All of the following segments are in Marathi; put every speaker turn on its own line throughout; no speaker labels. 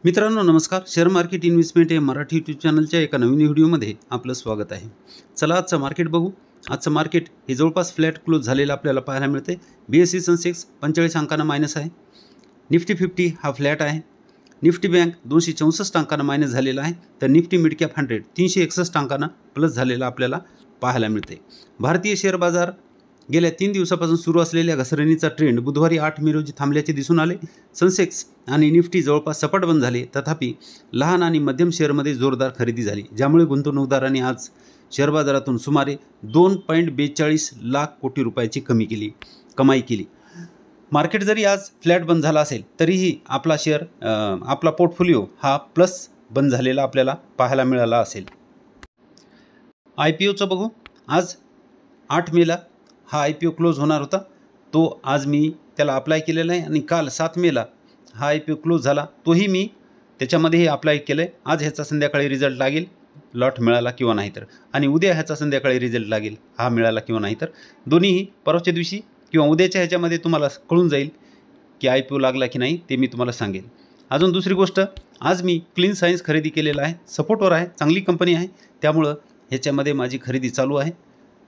मित्रांनो नमस्कार. शेअर मार्केट इन्व्हेस्टमेंट या मराठी यूट्यूब चॅनलच्या एका नवीन व्हिडिओमध्ये आपलं स्वागत आहे. चला आजचं मार्केट बघू. आजचं मार्केट हे जवळपास फ्लॅट क्लोज झालेलं आपल्याला पाहायला मिळते. BSE सेन्सेक्स 45 अंकांना मायनस आहे. निफ्टी 50 हा फ्लॅट आहे. निफ्टी बँक 264 अंकांना मायनस झालेला आहे. तर निफ्टी मिड कॅप 100 361 अंकांना प्लस झालेला आपल्याला पाहायला मिळते. भारतीय शेअर बाजार गेल्या 3 दिवसापासून सुरू असलेल्या घसरणीचा ट्रेंड बुधवारी 8 मे रोजी थांबल्याचे दिसून आले. सेन्सेक्स आणि निफ्टी जवळपास सपाट बंद झाले. तथापि लहान आणि मध्यम शेअरमध्ये जोरदार खरेदी झाली, ज्यामुळे गुंतवणूकदारांनी आज शेअर बाजारातून सुमारे 2.42 लाख कोटी रुपयाची कमाई केली. मार्केट जरी आज फ्लॅट बंद झाला असेल तरीही आपला पोर्टफोलिओ हा प्लस बंद झालेला आपल्याला पाहायला मिळाला असेल. IPOचं बघू. आज 8 मेला हा IPO क्लोज होणार होता. तो आज मी त्याला अप्लाय केलेला आहे आणि काल 7 मेला हा IPO क्लोज झाला. तोही मी त्याच्यामध्येही अप्लाय केलं आहे. आज ह्याचा संध्याकाळी रिझल्ट लागेल, लॉट मिळाला किंवा नाही तर, आणि उद्या ह्याचा संध्याकाळी रिझल्ट लागेल, हा मिळाला किंवा नाही तर. दोन्हीही परवाच्या दिवशी किंवा उद्याच्या ह्याच्यामध्ये तुम्हाला कळून जाईल की IPO लागला की नाही, ते मी तुम्हाला सांगेल. अजून दुसरी गोष्ट, आज मी क्लीन सायन्स खरेदी केलेला आहे. सपोर्टवर आहे, चांगली कंपनी आहे, त्यामुळं ह्याच्यामध्ये माझी खरेदी चालू आहे.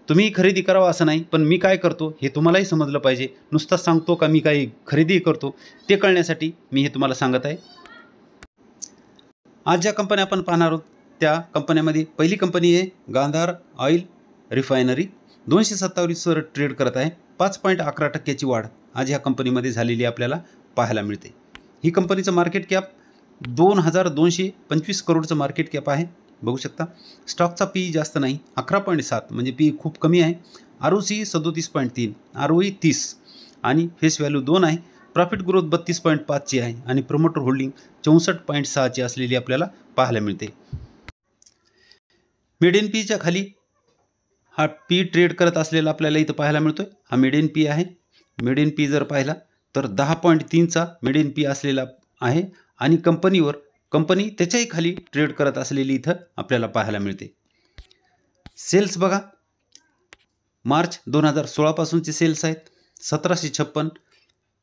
तुम्ही खरेदी करावा असं नाही, पण मी काय करतो हे तुम्हालाही समजलं पाहिजे. नुसतं सांगतो का मी काही खरेदी करतो ते कळण्यासाठी मी हे तुम्हाला सांगत आहे. आज ज्या कंपन्या आपण पाहणार आहोत त्या कंपन्यामध्ये पहिली कंपनी आहे गांधार ऑइल रिफायनरी. 227 वर ट्रेड करत आहे. 5.11% वाढ आज ह्या कंपनीमध्ये झालेली आपल्याला पाहायला मिळते. ही कंपनीचं मार्केट कॅप 2225 करोडचं मार्केट कॅप आहे, बघू शकता. स्टॉकचा PE जास्त नाही, 11.7 म्हणजे PE खूप कमी आहे. ROC 37.3, ROE 30 आणि फेस व्हॅल्यू 2 आहे. प्रॉफिट ग्रोथ 32.5 ची आहे आणि प्रमोटर होल्डिंग 64.6 ची असलेली आपल्याला पाहायला मिळते. मीडियन PEच्या खाली हा PE ट्रेड करत असलेला आपल्याला इथं पाहायला मिळतोय. हा मीडियन PE आहे. मीडियन PE जर पाहिला तर 10.3चा मीडियन PE असलेला आहे आणि कंपनी त्याच्याही खाली ट्रेड करत असलेली इथं आपल्याला पाहायला मिळते. सेल्स बघा, मार्च 2016 पासूनचे सेल्स आहेत 1756,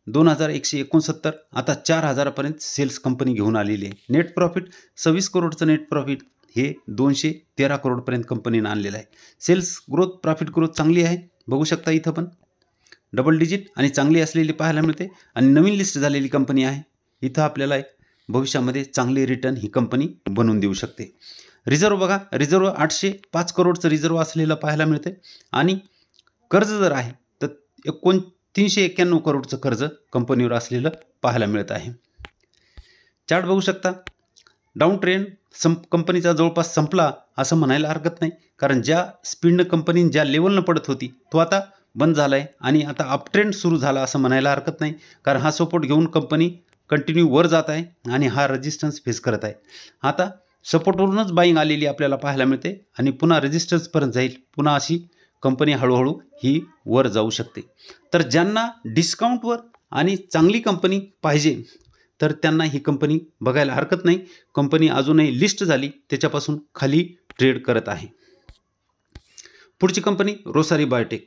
2169, आता 4000 पर्यंत सेल्स कंपनी घेऊन आलेली आहे. नेट प्रॉफिट 26 करोडचं नेट प्रॉफिट हे 213 करोडपर्यंत कंपनीनं आणलेलं आहे. सेल्स ग्रोथ, प्रॉफिट ग्रोथ चांगली आहे, बघू शकता. इथं पण डबल डिजिट आणि चांगली असलेली पाहायला मिळते आणि नवीन लिस्ट झालेली कंपनी आहे. इथं आपल्याला भविष्यामध्ये चांगले रिटर्न ही कंपनी बनवून देऊ शकते. रिझर्व बघा, रिझर्व 805 करोडचं रिझर्व असलेलं पाहायला मिळते आणि कर्ज जर आहे तर 391 करोडचं कर्ज कंपनीवर असलेलं पाहायला मिळत आहे. चार्ट बघू शकता. डाऊन ट्रेंड कंपनीचा जवळपास संपला असं म्हणायला हरकत नाही, कारण ज्या स्पीडनं कंपनी ज्या लेवलनं पडत होती तो आता बंद झाला आहे आणि आता अपट्रेंड सुरू झाला असं म्हणायला हरकत नाही, कारण हा सपोर्ट घेऊन कंपनी कंटिन्यू वर जात आहे आणि हा रेजिस्टन्स फेस करत आहे. आता सपोर्टवरूनच बाईंग आलेली आपल्याला पाहायला मिळते आणि पुन्हा रेजिस्टन्सपर्यंत जाईल. पुन्हा अशी कंपनी हळूहळू ही वर जाऊ शकते. तर ज्यांना डिस्काउंटवर आणि चांगली कंपनी पाहिजे तर त्यांना ही कंपनी बघायला हरकत नाही. कंपनी अजूनही लिस्ट झाली त्याच्यापासून खाली ट्रेड करत आहे. पुढची कंपनी रोसारी बायोटेक.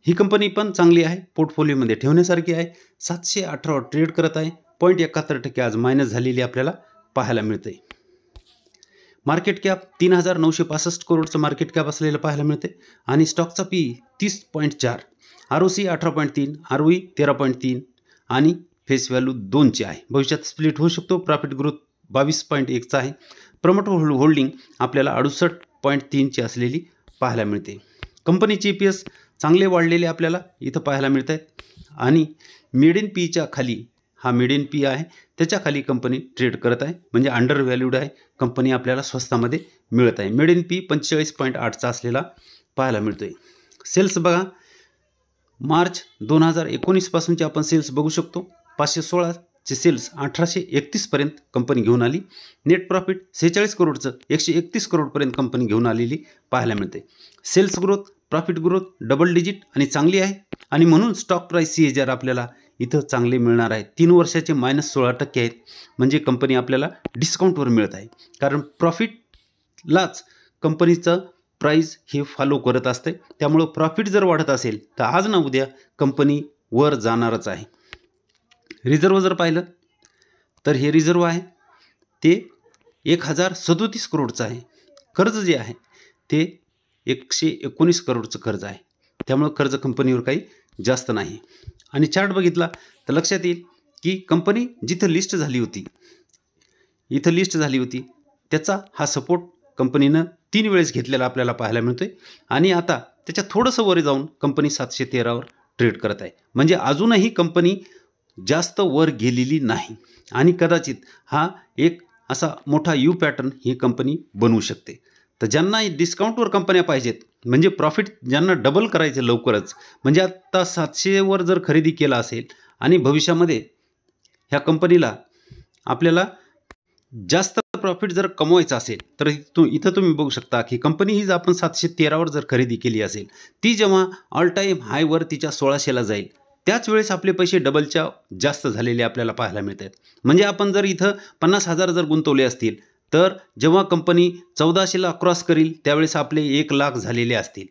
ही कंपनी पण चांगली आहे, पोर्टफोलिओमध्ये ठेवण्यासारखी आहे. 718 वर ट्रेड करत आहे. 0.71% आज मायनस झालेली आपल्याला पाहायला मिळते. मार्केट कॅप 3965 करोडचं मार्केट कॅप असलेलं पाहायला मिळते आणि स्टॉकचा PE 30.4, ROC 18.3, ROE 13.3 आणि फेस व्हॅल्यू 2 ची आहे. भविष्यात स्प्लिट होऊ शकतो. प्रॉफिट ग्रोथ 22.1चा आहे. प्रमोटर होल्डिंग आपल्याला 68.3 ची असलेली पाहायला मिळते. कंपनीची EPS चांगले वाढलेले आपल्याला इथं पाहायला मिळत आहेत आणि मीडियन PEच्या खाली हा मीडियन PE आहे, त्याच्या खाली कंपनी ट्रेड करत आहे, म्हणजे अंडर व्हॅल्यूड आहे. कंपनी आपल्याला स्वस्तामध्ये मिळत आहे. मीडियन PE 45.8चा असलेला पाहायला मिळतोय. सेल्स बघा, मार्च 2019 पासूनचे आपण सेल्स बघू शकतो. 516चे सेल्स 1831 पर्यंत कंपनी घेऊन आली. नेट प्रॉफिट 46 करोडचं 131 करोडपर्यंत कंपनी घेऊन आलेली पाहायला मिळते. Sales growth, profit growth double digit आणि चांगली आहे आणि म्हणून स्टॉक प्राईस CAGR आपल्याला इथं चांगले मिळणार आहे. 3 वर्षाचे -16% आहेत, म्हणजे कंपनी आपल्याला डिस्काउंटवर मिळत आहे, कारण प्रॉफिटलाच कंपनीचं प्राईस हे फॉलो करत असते. त्यामुळं प्रॉफिट जर वाढत असेल तर आज ना उद्या कंपनी वर जाणारच आहे. रिझर्व जर पाहिलं तर हे रिझर्व आहे ते 1037 करोडचं आहे. कर्ज जे आहे ते 119 करोडचं कर्ज आहे. त्यामुळे कर्ज कंपनीवर काही जास्त नाही. आणि चार्ट बघितला तर लक्षात येईल की कंपनी जिथं लिस्ट झाली होती, इथं लिस्ट झाली होती, त्याचा हा सपोर्ट कंपनीनं 3 वेळेस घेतलेला आपल्याला पाहायला मिळतोय. आणि आता त्याच्या थोडंसं वर जाऊन कंपनी 713 वर ट्रेड करत आहे. म्हणजे अजूनही कंपनी जास्त वर गेलेली नाही आणि कदाचित हा एक असा मोठा यू पॅटर्न ही कंपनी बनवू शकते. तर ज्यांना डिस्काउंटवर कंपन्या पाहिजेत, म्हणजे प्रॉफिट ज्यांना डबल करायचं लवकरच, म्हणजे आता 700 वर जर खरेदी केला असेल आणि भविष्यामध्ये ह्या कंपनीला आपल्याला जास्त प्रॉफिट जर कमवायचा असेल तर इथं तुम्ही बघू शकता की कंपनी ही आपण 713 वर जर खरेदी केली असेल, ती जेव्हा ऑल टाईम हायवर तिच्या 1600ला जाईल त्याच वेळेस आपले पैसे डबलच्या जास्त झालेले आपल्याला पाहायला मिळतात. म्हणजे आपण जर इथं 50,000 जर गुंतवले असतील तर जेव्हा कंपनी 1400ला क्रॉस करील त्यावेळेस आपले 1,00,000 झालेले असतील.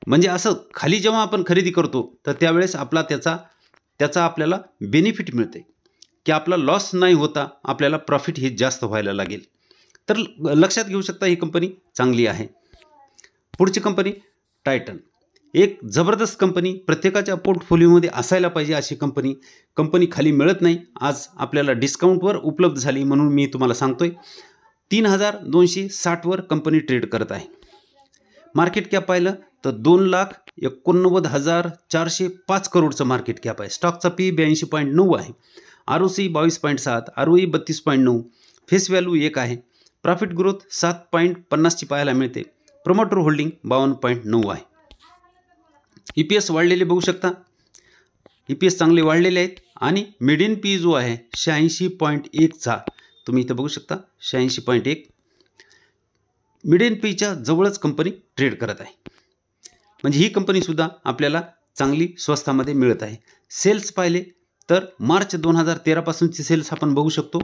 म्हणजे असं खाली जेव्हा आपण खरेदी करतो तर त्यावेळेस आपला त्याचा आपल्याला बेनिफिट मिळते की आपला लॉस नाही होता, आपल्याला प्रॉफिट हे जास्त व्हायला लागेल. तर लक्षात घेऊ शकता ही कंपनी चांगली आहे. पुढची कंपनी टायटन, एक जबरदस्त कंपनी, प्रत्येकाच्या पोर्टफोलिओमध्ये असायला पाहिजे अशी कंपनी खाली मिळत नाही. आज आपल्याला डिस्काउंटवर उपलब्ध झाली म्हणून मी तुम्हाला सांगतोय. 3,260 वर कंपनी ट्रेड करत आहे. मार्केट कॅप पाहिलं तर 2,89,405 करोडचं मार्केट कॅप आहे. स्टॉकचा पी 82.9 आहे. ROC 22.7, ROE 32.9, फेस व्हॅल्यू 1 आहे. प्रॉफिट ग्रोथ 7.50ची पाहायला मिळते. प्रमोटर होल्डिंग 52.9 आहे. EPS वाढलेले बघू शकता, EPS चांगले वाढलेले आहेत. आणि मिडियन पी जो आहे 86.1चा तुम्ही इथं बघू शकता, 86.1 मिडियन पीच्या जवळच कंपनी ट्रेड करत आहे. म्हणजे ही कंपनीसुद्धा आपल्याला चांगली स्वस्तामध्ये मिळत आहे. सेल्स पाहिले तर मार्च 2013 पासूनचे सेल्स आपण बघू शकतो.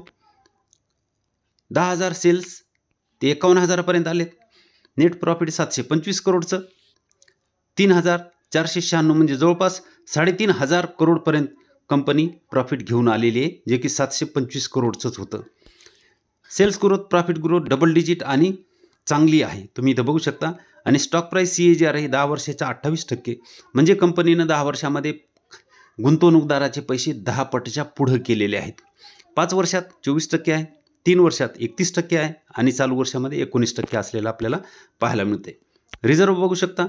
10,000 सेल्स ते 51,000 पर्यंत आलेत. नेट प्रॉफिट 725 करोडचं, 3,496 म्हणजे जवळपास 3,500 करोडपर्यंत कंपनी प्रॉफिट घेऊन आलेली आहे, जे की 725 करोडचंच होतं. Sales growth, profit growth double digit आणि चांगली आहे, तुम्ही इथं बघू शकता. आणि स्टॉक प्राईस CAGR आहे 10 वर्षाचा 28%. म्हणजे कंपनीनं 10 वर्षामध्ये गुंतवणूकदाराचे पैसे 10 पटच्या पुढं केलेले आहेत. 5 वर्षात 24% आहे, 3 वर्षात 31% आहे आणि चालू वर्षामध्ये 19% असलेलं आपल्याला पाहायला मिळते. रिझर्व बघू शकता,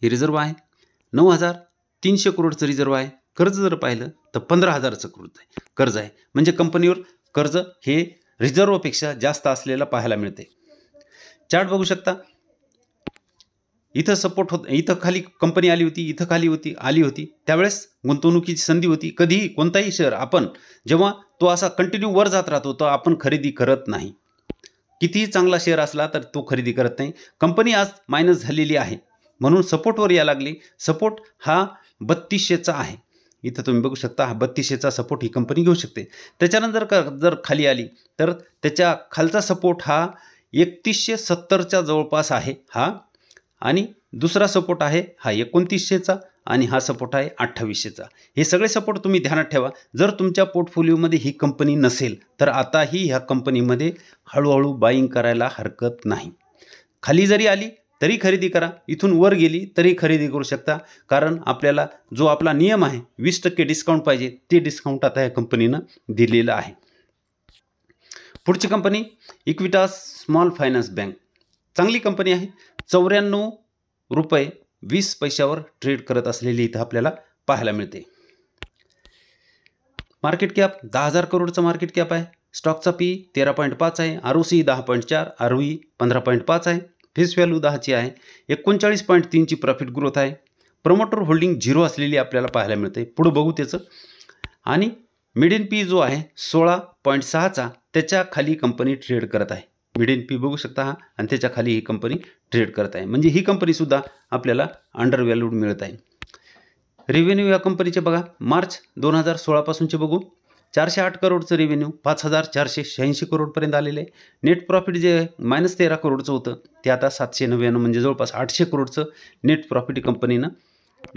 हे रिझर्व आहे 9,300 करोडचं रिझर्व आहे. कर्ज जर पाहिलं तर 15,000चं कर्ज आहे. म्हणजे कंपनीवर कर्ज हे रिझर्वपेक्षा जास्त असलेलं पाहायला मिळते. चार्ट बघू शकता, इथं सपोर्ट होत, इथं खाली कंपनी आली होती, इथं खाली आली होती. त्यावेळेस गुंतवणुकीची संधी होती. कधीही कोणताही शेअर आपण जेव्हा तो असा कंटिन्यू वर जात राहतो तर आपण खरेदी करत नाही. कितीही चांगला शेअर असला तर तो खरेदी करत नाही. कंपनी आज मायनस झालेली आहे म्हणून सपोर्टवर या लागली. सपोर्ट हा 3200चा आहे. इथं तुम्ही बघू शकता, हा 3200चा सपोर्ट ही कंपनी घेऊ शकते. त्याच्यानंतर जर खाली आली तर त्याच्या खालचा सपोर्ट हा 3170च्या जवळपास आहे हा. आणि दुसरा सपोर्ट आहे हा 2900चा आणि हा सपोर्ट आहे 2800चा. हे सगळे सपोर्ट तुम्ही ध्यानात ठेवा. जर तुमच्या पोर्टफोलिओमध्ये ही कंपनी नसेल तर आताही ह्या कंपनीमध्ये हळूहळू बाईंग करायला हरकत नाही. खाली जरी आली तरी खरेदी करा, इथून वर गेली तरी खरेदी करू शकता. कारण आपल्याला जो आपला नियम आहे 20% डिस्काउंट पाहिजे, ते डिस्काउंट आता या कंपनीनं दिलेलं आहे. पुढची company Equitas small finance bank, चांगली कंपनी आहे. 94 रुपये 20 पैशावर ट्रेड करत असलेली इथं आपल्याला पाहायला मिळते. मार्केट कॅप 10,000 करोडचं मार्केट कॅप आहे. स्टॉकचा पी 13.5 आहे. ROC 10.4, ROE 15.5 आहे. फेस व्हॅल्यू 10ची आहे. 39.3ची प्रॉफिट ग्रोथ आहे. प्रमोटर होल्डिंग 0 असलेली आपल्याला पाहायला मिळते. पुढे बघू त्याचं. आणि मिडियन पी जो आहे 16.6चा, त्याच्या खाली कंपनी ट्रेड करत आहे. मिडियन पी बघू शकता हा, आणि त्याच्या खाली ही कंपनी ट्रेड करत आहे. म्हणजे ही कंपनीसुद्धा आपल्याला अंडर व्हॅल्यूड मिळत आहे. रेव्हेन्यू या कंपनीचे बघा, मार्च 2016 पासूनचे बघू. 408 करोडचं रेव्हेन्यू 5,486 करोडपर्यंत आलेलं आहे. नेट प्रॉफिट जे -13 करोडचं होतं ते आता 799 म्हणजे जवळपास 800 करोडचं नेट प्रॉफिट कंपनीनं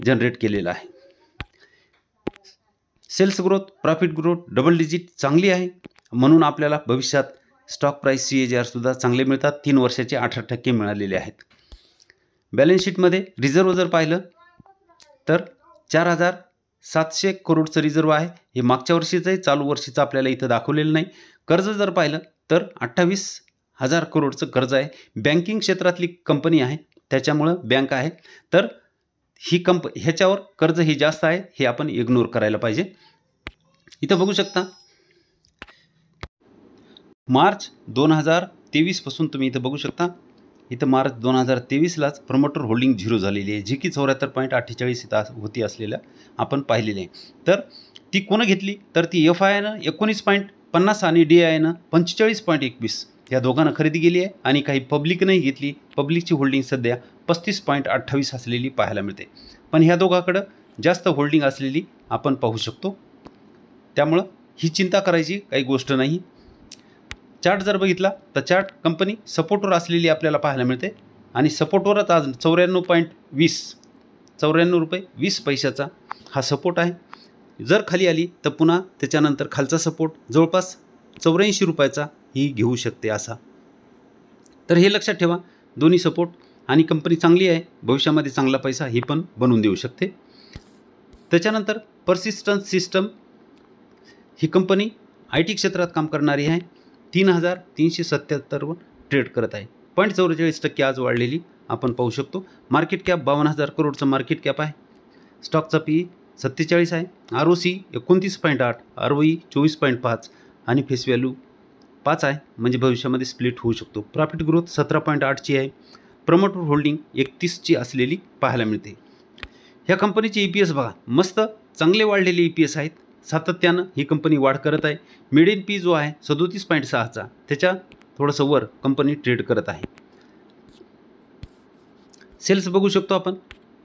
जनरेट केलेलं आहे. Sales growth, profit growth double digit चांगली आहे, म्हणून आपल्याला भविष्यात स्टॉक प्राईस CAGR सुद्धा चांगले मिळतात. 3 वर्षाचे 18% मिळालेले आहेत. बॅलन्स शीटमध्ये रिझर्व्ह जर पाहिलं तर 4,700 करोडचं रिझर्व्ह आहे. हे मागच्या वर्षीचं आहे, चालू वर्षीचं आपल्याला इथं दाखवलेलं नाही. कर्ज जर पाहिलं तर 28,000 करोडचं कर्ज आहे. बँकिंग क्षेत्रातली कंपनी आहे, त्याच्यामुळं बँक आहे, तर ही ह्याच्यावर कर्ज हे जास्त आहे, हे आपण इग्नोर करायला पाहिजे. इथं बघू शकता मार्च 2023 पासून तुम्ही इथं बघू शकता, इथं मार्च 2023लाच प्रमोटर होल्डिंग 0 झालेली आहे, जी की 74.48 होती असलेल्या आपण पाहिलेली आहे. तर ती कोण घेतली तर ती FIIनं 19.50 आणि DIIनं 45.21 या दोघांना खरेदी केली आहे. आणि काही पब्लिकनंही घेतली. पब्लिकची होल्डिंग सध्या 35.28 असलेली पाहायला मिळते, पण ह्या दोघांकडं जास्त होल्डिंग असलेली आपण पाहू शकतो. त्यामुळं ही चिंता करायची काही गोष्ट नाही. चार्ट जर बघितला तर चार्ट कंपनी सपोर्टवर असलेली आपल्याला पाहायला मिळते आणि सपोर्टवरच आज 94 रुपये 20 पैशाचा हा सपोर्ट आहे. जर खाली आली तर पुन्हा त्याच्यानंतर खालचा सपोर्ट जवळपास 84 रुपयाचा ही घेऊ शकते असा. तर हे लक्षात ठेवा, दोन्ही सपोर्ट. आणि कंपनी चांगली आहे, भविष्यामध्ये चांगला पैसा ही पण बनवून देऊ शकते. त्याच्यानंतर persistence system he company IT क्षेत्रात काम करणारी आहे. 3,377 वर ट्रेड करत आहे. 0.44% आज वाढलेली आपण पाहू शकतो. मार्केट कॅप 52,000 करोडचं मार्केट कॅप आहे. स्टॉकचा PE 47 आहे. ROC 29.8, ROE 24.5 आणि फेस व्हॅल्यू 5 आहे, म्हणजे भविष्यामध्ये स्प्लिट होऊ शकतो. प्रॉफिट ग्रोथ 17.8ची आहे. प्रमोटर होल्डिंग 31ची असलेली पाहायला मिळते. ह्या कंपनीचे EPS बघा, मस्त चांगले वाढलेले EPS आहेत. सातत्यानं ही कंपनी वाढ करत आहे. मिडियन P जो आहे 37.6चा, त्याच्या थोडंसं वर कंपनी ट्रेड करत आहे. सेल्स बघू शकतो आपण,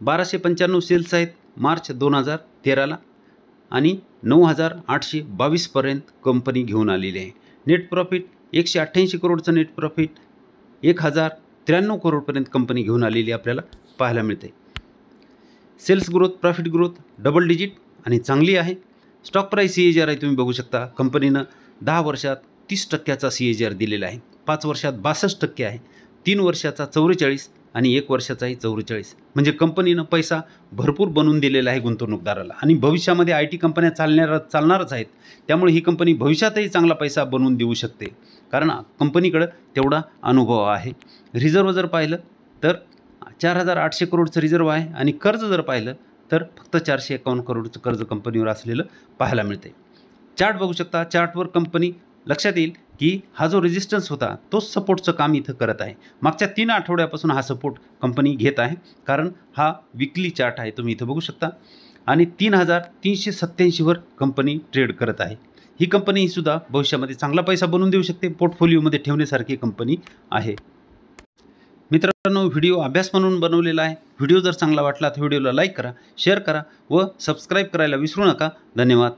1295 सेल्स आहेत मार्च 2013ला आणि 9,822 पर्यंत कंपनी घेऊन आलेली आहे. नेट प्रॉफिट 188 करोडचं नेट प्रॉफिट 1,093 करोडपर्यंत कंपनी घेऊन आलेली आपल्याला पाहायला मिळते. Sales growth, profit growth double digit आणि चांगली आहे. स्टॉक प्राईस CAGR आहे, तुम्ही बघू शकता. कंपनीनं 10 वर्षात 30%चा CAGR दिलेला आहे. 5 वर्षात 62% आहे. 3 वर्षाचा 44 आणि 1 वर्षाचाही 44. म्हणजे कंपनीनं पैसा भरपूर बनवून दिलेला आहे गुंतवणूकदाराला. आणि भविष्यामध्ये IT कंपन्या चालणारच आहेत. त्यामुळे ही कंपनी भविष्यातही चांगला पैसा बनवून देऊ शकते, कारण कंपनीकडं तेवढा अनुभव आहे. रिझर्व्ह जर पाहिलं तर 4,800 करोडचं रिझर्व्ह आहे आणि कर्ज जर पाहिलं तर फक्त 451 करोडचं कर्ज कंपनीवर असलेलं पाहायला मिळते. चार्ट बघू शकता. चार्टवर कंपनी लक्षात येईल की हा जो रेजिस्टन्स होता तोच सपोर्टचं काम इथं करत आहे. मागच्या 3 आठवड्यापासून हा सपोर्ट कंपनी घेत आहे, कारण हा विकली चार्ट आहे, तुम्ही इथं बघू शकता. आणि 3,387 वर कंपनी ट्रेड करत आहे. ही कंपनी सुद्धा भविष्यामध्ये चांगला पैसा बनवून देऊ शकते. पोर्टफोलिओमध्ये ठेवण्यासारखी कंपनी आहे. मित्रांनो, व्हिडिओ अभ्यास म्हणून बनवलेला आहे. व्हिडिओ जर चांगला वाटला तर व्हिडिओला लाईक करा, शेअर करा व सबस्क्राईब करायला विसरू नका. धन्यवाद.